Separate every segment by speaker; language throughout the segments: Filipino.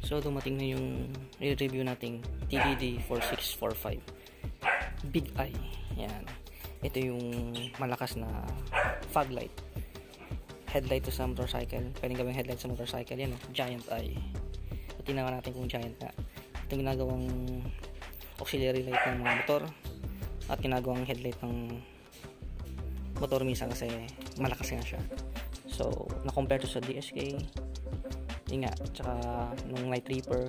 Speaker 1: So dumating na yung i-review nating TDD 4645 Big Eye. Yan. Ito yung malakas na fog light. Headlight to sa motorcycle. Pwedeng gawing headlight sa motorcycle. Yan, Giant Eye. So, tinawa natin kung giant na. Itong ginagawang auxiliary light ng mga motor at ginagawang headlight ng motor minsan kasi malakas nga siya. So, na-compare to sa DSK. Yun nga, tsaka nung Night Reaper,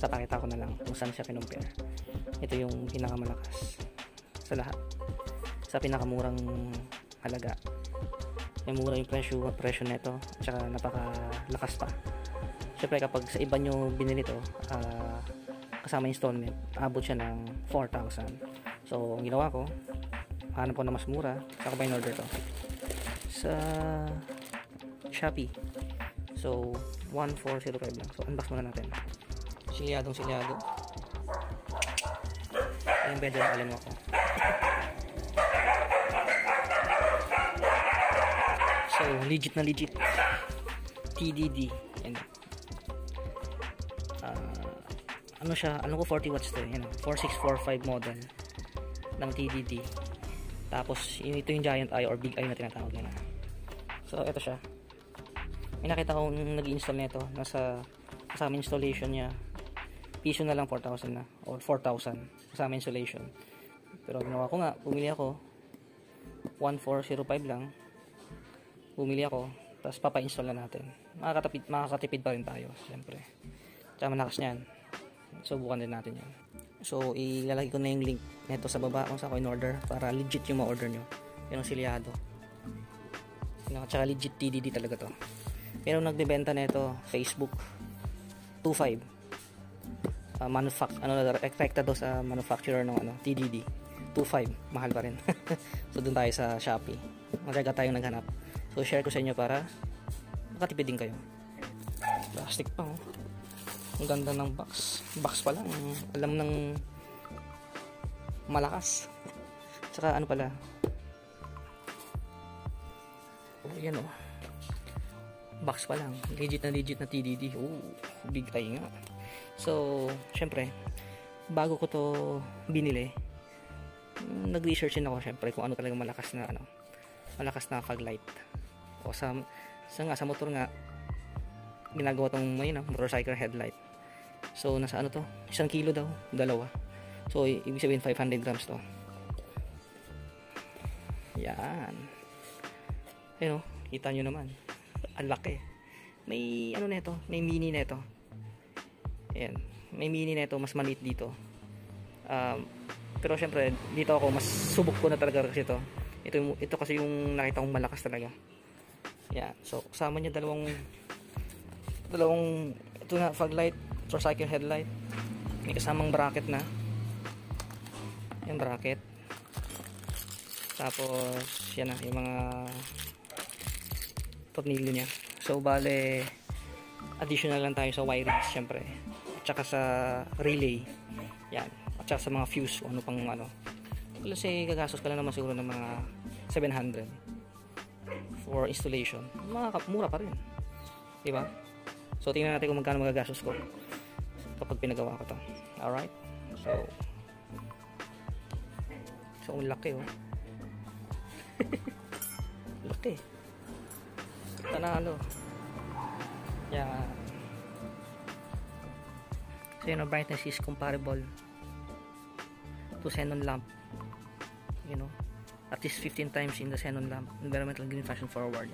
Speaker 1: papakita ko na lang kung saan siya kinumpare. Ito yung pinakamalakas sa lahat, sa pinakamurang halaga. Yung mura yung presyo neto, tsaka napakalakas pa. Syempre kapag sa iba nyo binili to, kasama installment, abot siya ng 4,000. So ang ginawa ko, hanap ko na mas mura, saka ba in-order to sa Shopee. So 1405 lang. So unbox muna natin. Silyadong silyado. Ayun, better na alin mo ako. So legit na legit TDD. Yan. Ano siya, ano ko 40 watts to, yan, 4645 model ng TDD. Tapos ito yung Giant Eye or Big Eye na tinatawag nila. So ito siya. May nakita akong nag-install nito, nasa kasama installation niya piso na lang 4,000 na or 4,000 kasama installation. Pero ginawa ko nga, bumili ako 1405 lang, bumili ako, tapos papa-install na natin. Makakatipid pa rin tayo syempre, tsaka malakas niyan. Subukan din natin yan. So ilalagay ko na yung link nito sa baba kung saan ko in-order para legit yung ma-order nyo. Yung silyado, tsaka legit TDD talaga to. Pero nagbebenta nito Facebook 25 affected do sa manufacturer ng TDD 25, mahal pa rin. So doon tayo sa Shopee, magaga tayong naghanap. So share ko sa inyo para makatipid din kayo. Plastic pa, oh. Ang ganda ng box pa lang, alam ng malakas. Tsaka ano pala, oh yan, oh, box pa lang, legit na TDD. Oh, Big Eye nga. So syempre bago ko to binili, nag-research din ako syempre kung ano talaga malakas na fog light. O sa motor nga ginagawa tong motorcycle headlight. So nasa ano to, 1 kilo daw, dalawa. So ibig sabihin 500 grams to. Yan. Ayun, kita nyo naman, ang laki. May ano nito, may mini nito. Ayan, may mini nito, mas maliit dito. Pero syempre dito ako mas subok ko na talaga kasi ito kasi yung nakita kong malakas talaga. Yan, so kasama niya dalawang ito na fog light, motorcycle headlight. May kasamang bracket na. Yung bracket. Tapos yan na yung mga tornilyo niya. So bale additional lang tayo sa wirings syempre, at saka sa relay, yan, at saka sa mga fuse o ano pang kasi gagastos ka lang naman siguro ng mga 700 for installation. Mura pa rin, diba? So tingnan natin kung magkano magagastos ko kapag pinagawa ko to. Alright, so ang laki, oh. Laki, tanalo. Yeah. So yun, brightness is comparable to xenon lamp, at least 15 times in the xenon lamp. Environmental green, fashion forward.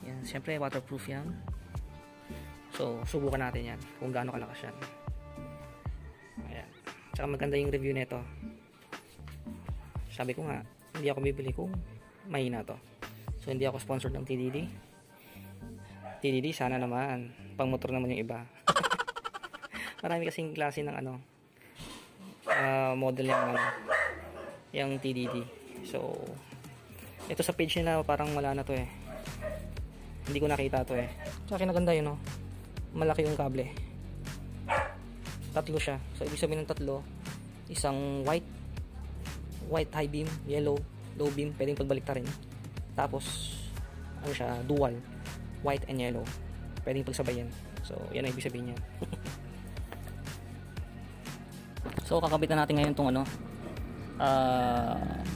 Speaker 1: Yan, siyempre waterproof yan. So subukan natin yan kung gaano kalakas yan. Ayan, tsaka maganda yung review nito. Sabi ko nga, hindi ako bibili kung mahina to. So hindi ako sponsored ng TDD, sana naman pang motor naman yung iba. Marami kasing klase ng model yung TDD. So ito sa page nila parang wala na to eh, hindi ko nakita to eh. Sa akin naganda yun, malaki yung kable, tatlo siya. So ibig sabihin ng tatlo, isang white high beam, yellow low beam, pwedeng pagbalik rin. Tapos ano siya, dual white and yellow, pwedeng pagsabayan. So, yan ang ibig sabihin niya. So, kakabit na natin ngayon itong ano,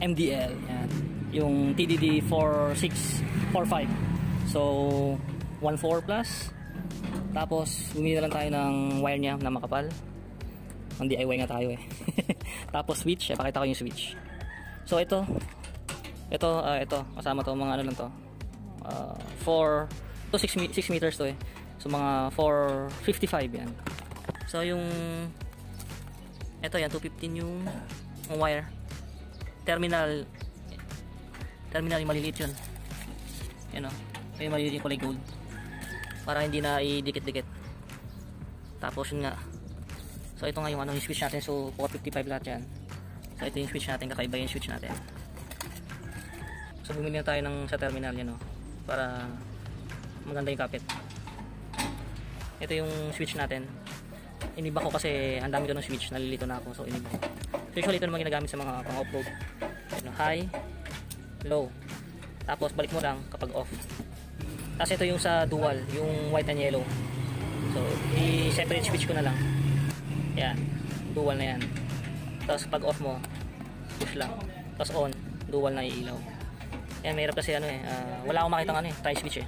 Speaker 1: MDL. Yan. Yung TDD 4645. So, 1.4 plus. Tapos, bumili na lang tayo ng wire niya na makapal. Ang DIY nga tayo eh. Tapos, switch. Pakita ko yung switch. So, ito, kasama to, mga ano lang to. 6 meters to eh. So, mga 455 yan. So, yung ito yan, 215 yung wire. Terminal yung maliliit yun. Yan o. Yung maliliit yung kulay gold. Para hindi na idikit-dikit. Tapos yun nga. So ito nga yung ano, yung switch natin. So 455 lahat yan. So ito yung switch natin. Kakaiba yung switch natin. So bumili na tayo sa terminal yan o. Para maganda yung kapit. Ito yung switch natin. Iniba ko kasi ang dami ko ng switch. Nalilito na ako. So iniba ko. So usually ito naman ginagamit sa mga pang-offroad. High, low. Tapos balik mo lang kapag off. Tapos ito yung sa dual, yung white and yellow. So i-separate switch ko na lang. Yan, dual na yan. Tapos pag off mo, push lang. Tapos on, dual na iilaw. Yan, mahirap kasi ano eh, wala akong makita ng ano eh, tie switch eh.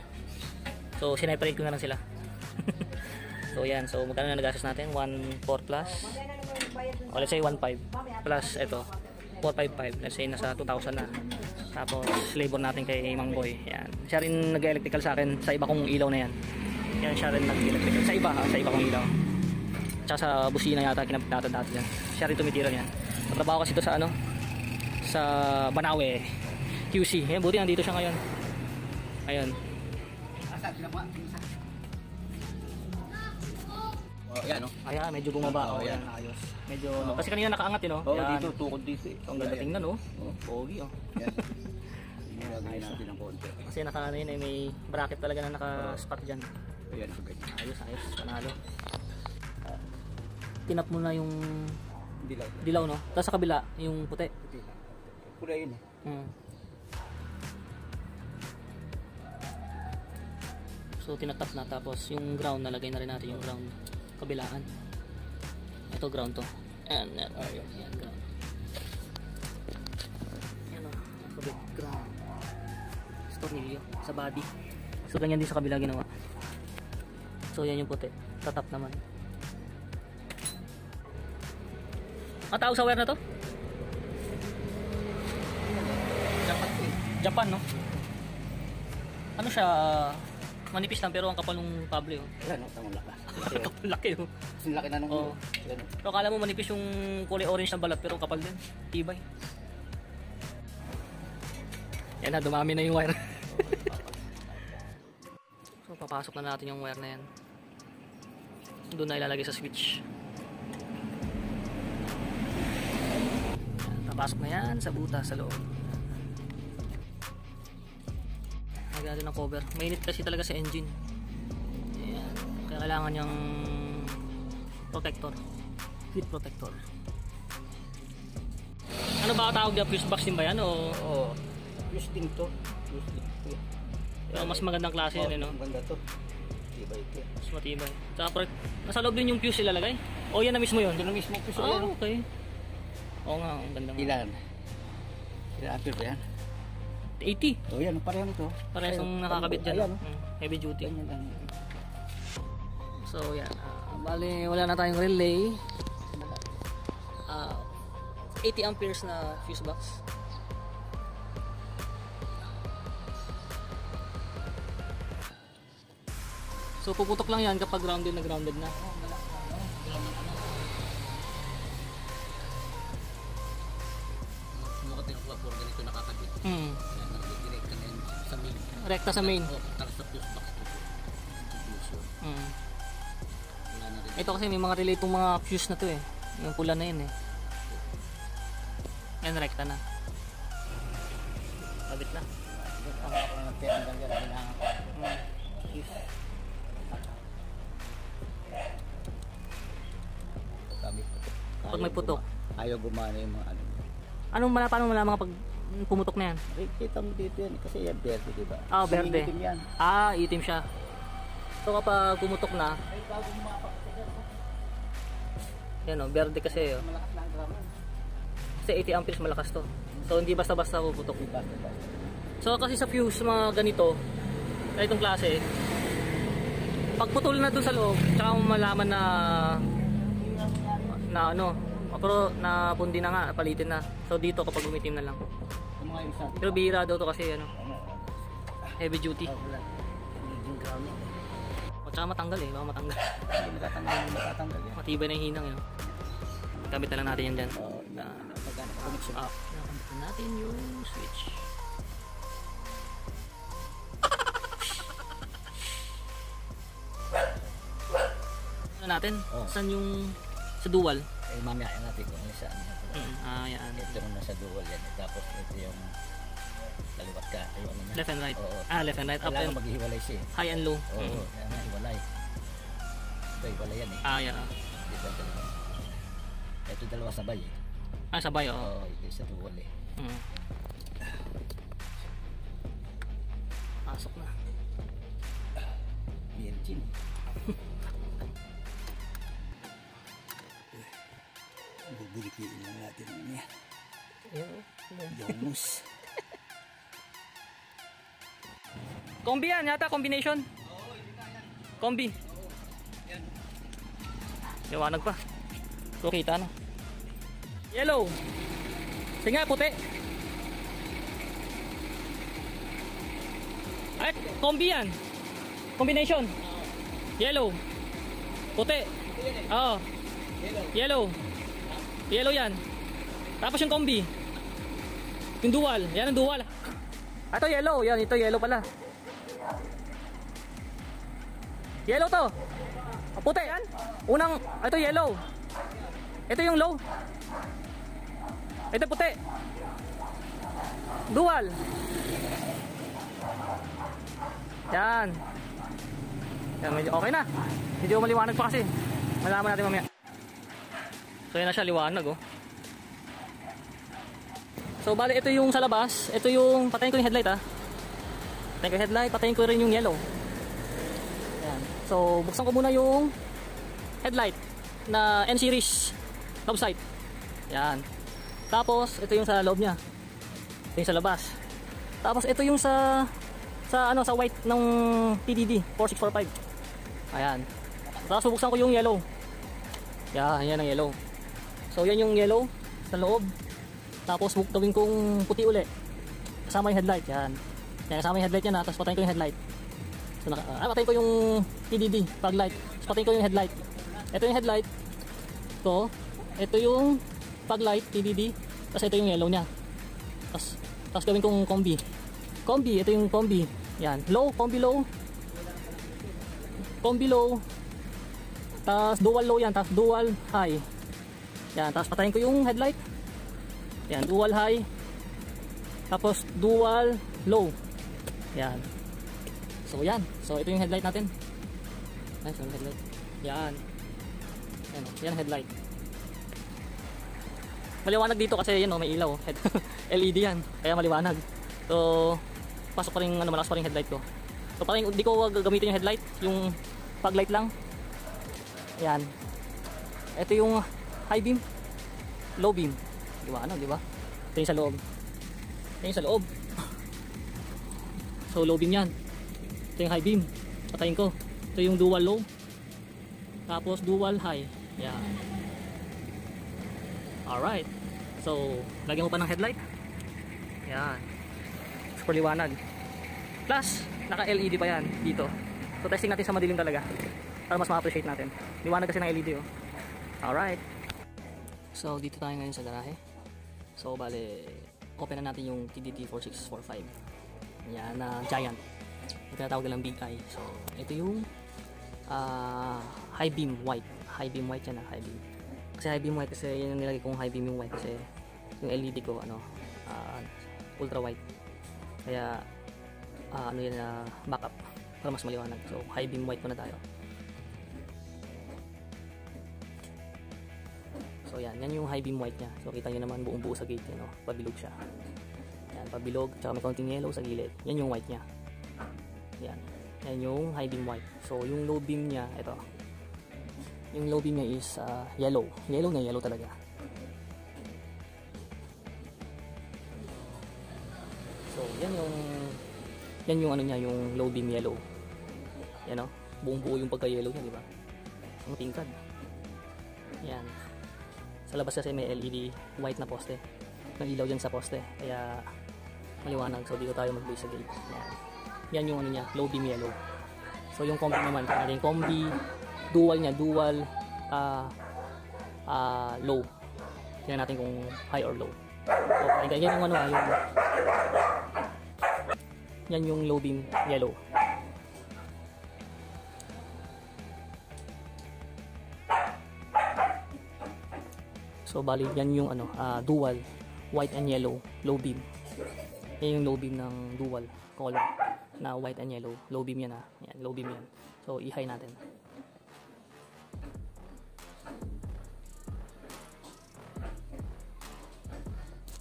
Speaker 1: So sineparate ko na lang sila. So yan, so magkano na nagastos natin? 1.4 plus, o let's say 1.5 plus ito 455, let's say nasa 2,000 na. Tapos labor natin kay Mang Boy. Yan, siya rin nag-electrical sa akin sa iba kong ilaw na yan. Yan, siya rin nag-electrical sa iba sa iba kong ilaw. Tsaka sa busina yata kinabit natin dati yan. Siya rin tumitira yan. Trabaho kasi ito sa ano, sa Banawe QC. Yan, buti nandito siya ngayon. Ayun.
Speaker 2: Oh, yan, no?
Speaker 1: Ayan, medyo bumaba.
Speaker 2: Oh, yan.
Speaker 1: Ayos. Medyo, no? Kasi kanina nakaangat yun, no?
Speaker 2: Oh,
Speaker 1: yan.
Speaker 2: dito, tukod dito.
Speaker 1: So, ang ganda tingnan, no? Pogi, oh.
Speaker 2: Yan. Gagawin natin ng konti.
Speaker 1: Kasi naka, ano yun, may bracket talaga na naka-spot dyan.
Speaker 2: Ayan, so ganyan.
Speaker 1: Ayos, panalo. Tinap mo na yung
Speaker 2: Dilaw.
Speaker 1: dilaw, no? Tapos sa kabila, yung puti.
Speaker 2: Pula yun eh.
Speaker 1: So, tinatap na. Tapos, yung ground, nalagay na rin natin yung ground. Kabilaan. Ito, ground to. Ayan, yan, ground. Yan, o. Kabit, ground. Tornilyo sa body. So, ganyan din sa kabila ginawa. So, yan yung puti. Tatap naman. Ang tawag sa wire na to? Japan, no? Ano siya? Manipis lang pero ang kapal ng kable, oh.
Speaker 2: Ayan, no? Tamang lakas.
Speaker 1: Kapal laki, oh.
Speaker 2: Kasi laki na nung
Speaker 1: Oo. Pero akala mo manipis yung kulay orange na balat pero kapal din. Tibay. Yan na, dumami na yung wire. So, papasok na natin yung wire na yan. Doon na ilalagay sa switch. Papasok na yan sa butas sa loob. Lagyan natin ng cover. Mainit kasi talaga sa engine. Ayan. Kaya kailangan yung protector. Heat protector. Ano ba tawag niya? Fuse box din ba yan? O
Speaker 2: fuse din to.
Speaker 1: mas magandang klase yan, no?
Speaker 2: Maganda to. Tibay ito.
Speaker 1: Mas matibay. Tsaka nasa loob din yung fuse ilalagay? O yan na mismo yun?
Speaker 2: Ito na mismo fuse.
Speaker 1: Okay. Oo nga, ang ganda nga.
Speaker 2: Ilan ampere ba yan?
Speaker 1: 80.
Speaker 2: O yan, parehong ito.
Speaker 1: Parehas yung nakakabit dyan.
Speaker 2: Ayan,
Speaker 1: Heavy duty.
Speaker 2: ganyan lang.
Speaker 1: So yan. Bale, wala na tayong relay. 80 amperes na fuse box. So puputok lang yan kapag grounded na.
Speaker 2: Ganito nakakabit. Direkta na yan sa main.
Speaker 1: Rekta sa main.
Speaker 2: Tapos sa fuse box to. Wala na rin.
Speaker 1: Ito kasi may mga relay itong mga fuse na to eh. Yung pula na yun eh. Yan, rekta na. Kabit na. Pag may putok.
Speaker 2: Ayaw gumana yung mga ano.
Speaker 1: Paano malaman kapag pumutok na yan?
Speaker 2: Kita mo dito yan kasi yan berde, diba?
Speaker 1: Berde.
Speaker 2: Itim yan.
Speaker 1: Itim siya. So kapag pumutok na, yan o, berde kasi o.
Speaker 2: Malakas lang ang drama.
Speaker 1: Kasi 80 amperes malakas to. So hindi basta-basta puputok. So kasi sa fuse mga ganito, na itong klase, pag putol na dun sa loob, tsaka mo malaman na ano, pero napundi na nga, palitin na. So dito kapag umitim na lang.
Speaker 2: Yung mga isa.
Speaker 1: Pero bihira daw to kasi ano, heavy duty.
Speaker 2: Wala. Yung drama.
Speaker 1: O tsaka matanggal eh, baka matanggal.
Speaker 2: Hindi matatanggal yan.
Speaker 1: Matibay na yung hinang yun. Gamit na lang natin yan dyan.
Speaker 2: Oo, pagkano ka connection.
Speaker 1: Nakabit natin yung switch. Ano natin? Saan yung sa dual?
Speaker 2: Eh, mamaya natin kung ano saan.
Speaker 1: Yan.
Speaker 2: Ito yung nasa dual yan. Tapos ito yung kaliwat ka. Yung ano na.
Speaker 1: Left and right.
Speaker 2: Oo.
Speaker 1: Left and right. Up
Speaker 2: Kailangan
Speaker 1: and
Speaker 2: maghiwalay siya.
Speaker 1: high and low.
Speaker 2: Oo, kaya nga hiwalay. Ito hiwalay yan eh.
Speaker 1: Yan.
Speaker 2: Ito dalawa. Ito dalawa sabay eh.
Speaker 1: Sabay oo.
Speaker 2: Oo, ito sa dual eh.
Speaker 1: Pasok na.
Speaker 2: Virgin. Buburikiin lang natin niya. Yomus.
Speaker 1: Kombi yan yata, combination. Kombi. Liwanag pa. So kita na. Yellow. Sige nga, puti. Ay, kombi yan. Combination. Yellow. Puti. Oo. Yellow. Yellow yan. Tapos yung kombi. Yung dual. Yan ang dual. Ito yellow. Yan, ito yellow pala. Yellow to. Puti yan. Unang, ito yellow. Ito yung low. Ito puti. Dual. Yan. Yan, medyo okay na. Medyo maliwanag pa kasi. Malaman natin mamaya. So yan na siya, liwanag oh. So bali ito yung sa labas. Ito yung, patayin ko yung headlight Patayin ko yung headlight, patayin ko rin yung yellow. Yan. So buksan ko muna yung headlight na N-series love sight. Yan. Tapos ito yung sa loob niya. Ito yung sa labas. Tapos ito yung sa white ng TDD 4645. Ayan. Tapos bubuksan ko yung yellow. Yan ang yellow. So yan yung yellow sa loob. Tapos gawin kong puti uli. Kasama yung headlight. Yan. Kasama yung headlight yan Tapos patayin ko yung headlight. So patayin ko yung TDD fog light. Tapos patayin ko yung headlight. Ito yung headlight. Ito yung fog light TDD. Tapos ito yung yellow niya. Tapos gawin kong combi. Ito yung combi. Yan. Low, combi low. Combi low. Tapos dual low yan. Tapos dual high. Yan. Tapos patayin ko yung headlight. Yan. Dual high. Tapos dual low. Yan. So yan. So ito yung headlight natin. Yan. So headlight. Yan. Yan headlight. Maliwanag dito kasi yan may ilaw. LED yan. Kaya maliwanag. So pasok pa rin, malakas pa rin headlight ko. So parang hindi ko gagamitin yung headlight, yung fog light lang. Yan. Ito yung high beam, low beam. Di ba? Ito yung sa loob. Ito yung sa loob. So low beam yan. Ito yung high beam. Patayin ko. Ito yung dual low. Tapos dual high. Yan. Alright. So lagyan mo pa ng headlight. Yan. Super liwanag. Plus, naka-LED pa yan dito. So testing natin sa madilim talaga para mas ma-appreciate natin. Liwanag kasi ng LED oh. Alright. So dito tayo ngayon sa garahe. So bale, open na natin yung TDD 4645. Yan na giant. Ito tinatawag nilang Big Eye. So ito yung high beam white. High beam white yan high beam. Kasi high beam white kasi yun yung nilagay kong high beam yung white kasi yung LED ko ultra white. Kaya yan na backup para mas maliwanag. So high beam white muna tayo. So yan yung high beam white niya. So kita niyo naman buong buo sa gate niya, no? Pabilog siya. Yan, pabilog, tsaka may konting yellow sa gilid. Yan yung white niya. Yan. Yan yung high beam white. So yung low beam niya, ito. Yung low beam niya is yellow. Yellow na yellow talaga. So yan yung ano niya, yung low beam yellow. Yan o, buong buo yung pagka-yellow niya, di ba? Ang tingkad. Yan. Sa labas kasi may LED white na poste. May ilaw dyan sa poste. Kaya maliwanag. So dito tayo mag-base sa gate. Yan yung ano niya, low beam yellow. So yung combi naman, yung combi dual niya, dual low. Tingnan natin kung high or low. Okay, yan yung ano, yan yung low beam yellow. So bali yan yung ano, dual white and yellow low beam. Yan yung low beam ng dual color na white and yellow. Low beam yan Yan, low beam yan. So i-high natin.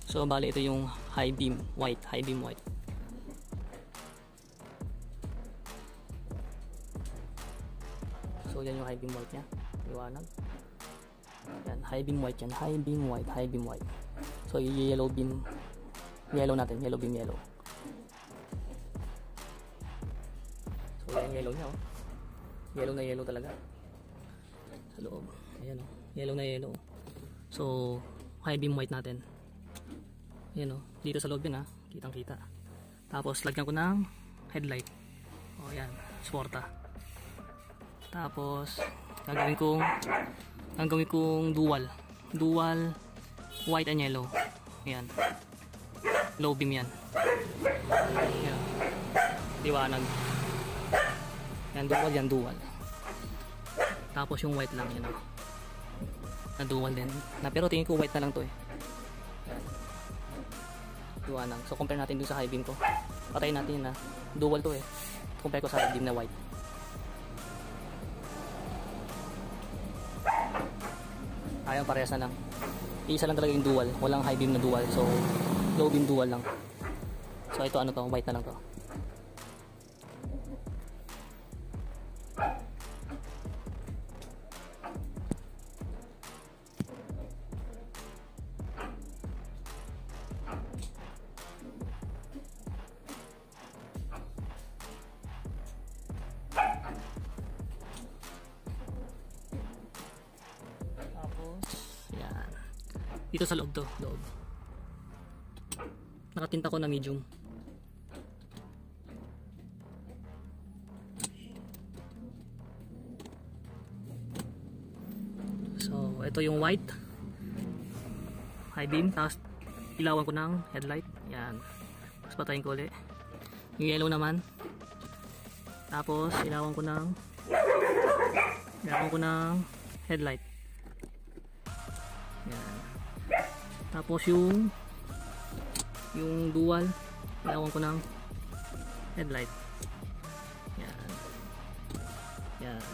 Speaker 1: So bali ito yung high beam white, high beam white. So yan yung high beam white niya. Liwanag. Yan, high beam white yan, high beam white, high beam white. So yellow beam yellow natin, yellow beam yellow. So yan yellow niya, oh. Yellow na yellow talaga. Sa loob. Ayan, oh. Yellow na yellow. So high beam white natin. Ayan, oh. Dito sa loob din, kitang kita. Tapos lagyan ko ng headlight. Oh, yan, sporta. Tapos gagawin kong dual white and yellow. Ayan, low beam yan. Ayan, liwanag. Yan dual. Tapos yung white lang yan, na dual din pero tingin ko white na lang to liwanag. So compare natin dun sa high beam ko, patayin natin yun dual to compare ko sa high beam na white. Ayun, parehas na lang. Isa lang talaga yung dual, walang high beam na dual. So low beam dual lang. So ito ano to, white na lang to. Dito sa loob to, loob. Nakatinta ko na medium. So, ito yung white. High beam, tapos ilawan ko ng headlight. Yan. Tapos patayin ko ulit. Yung yellow naman. Tapos ilawan ko ng headlight. Yan. Tapos yung dual, ilawan ko ng headlight. Yan. Yan.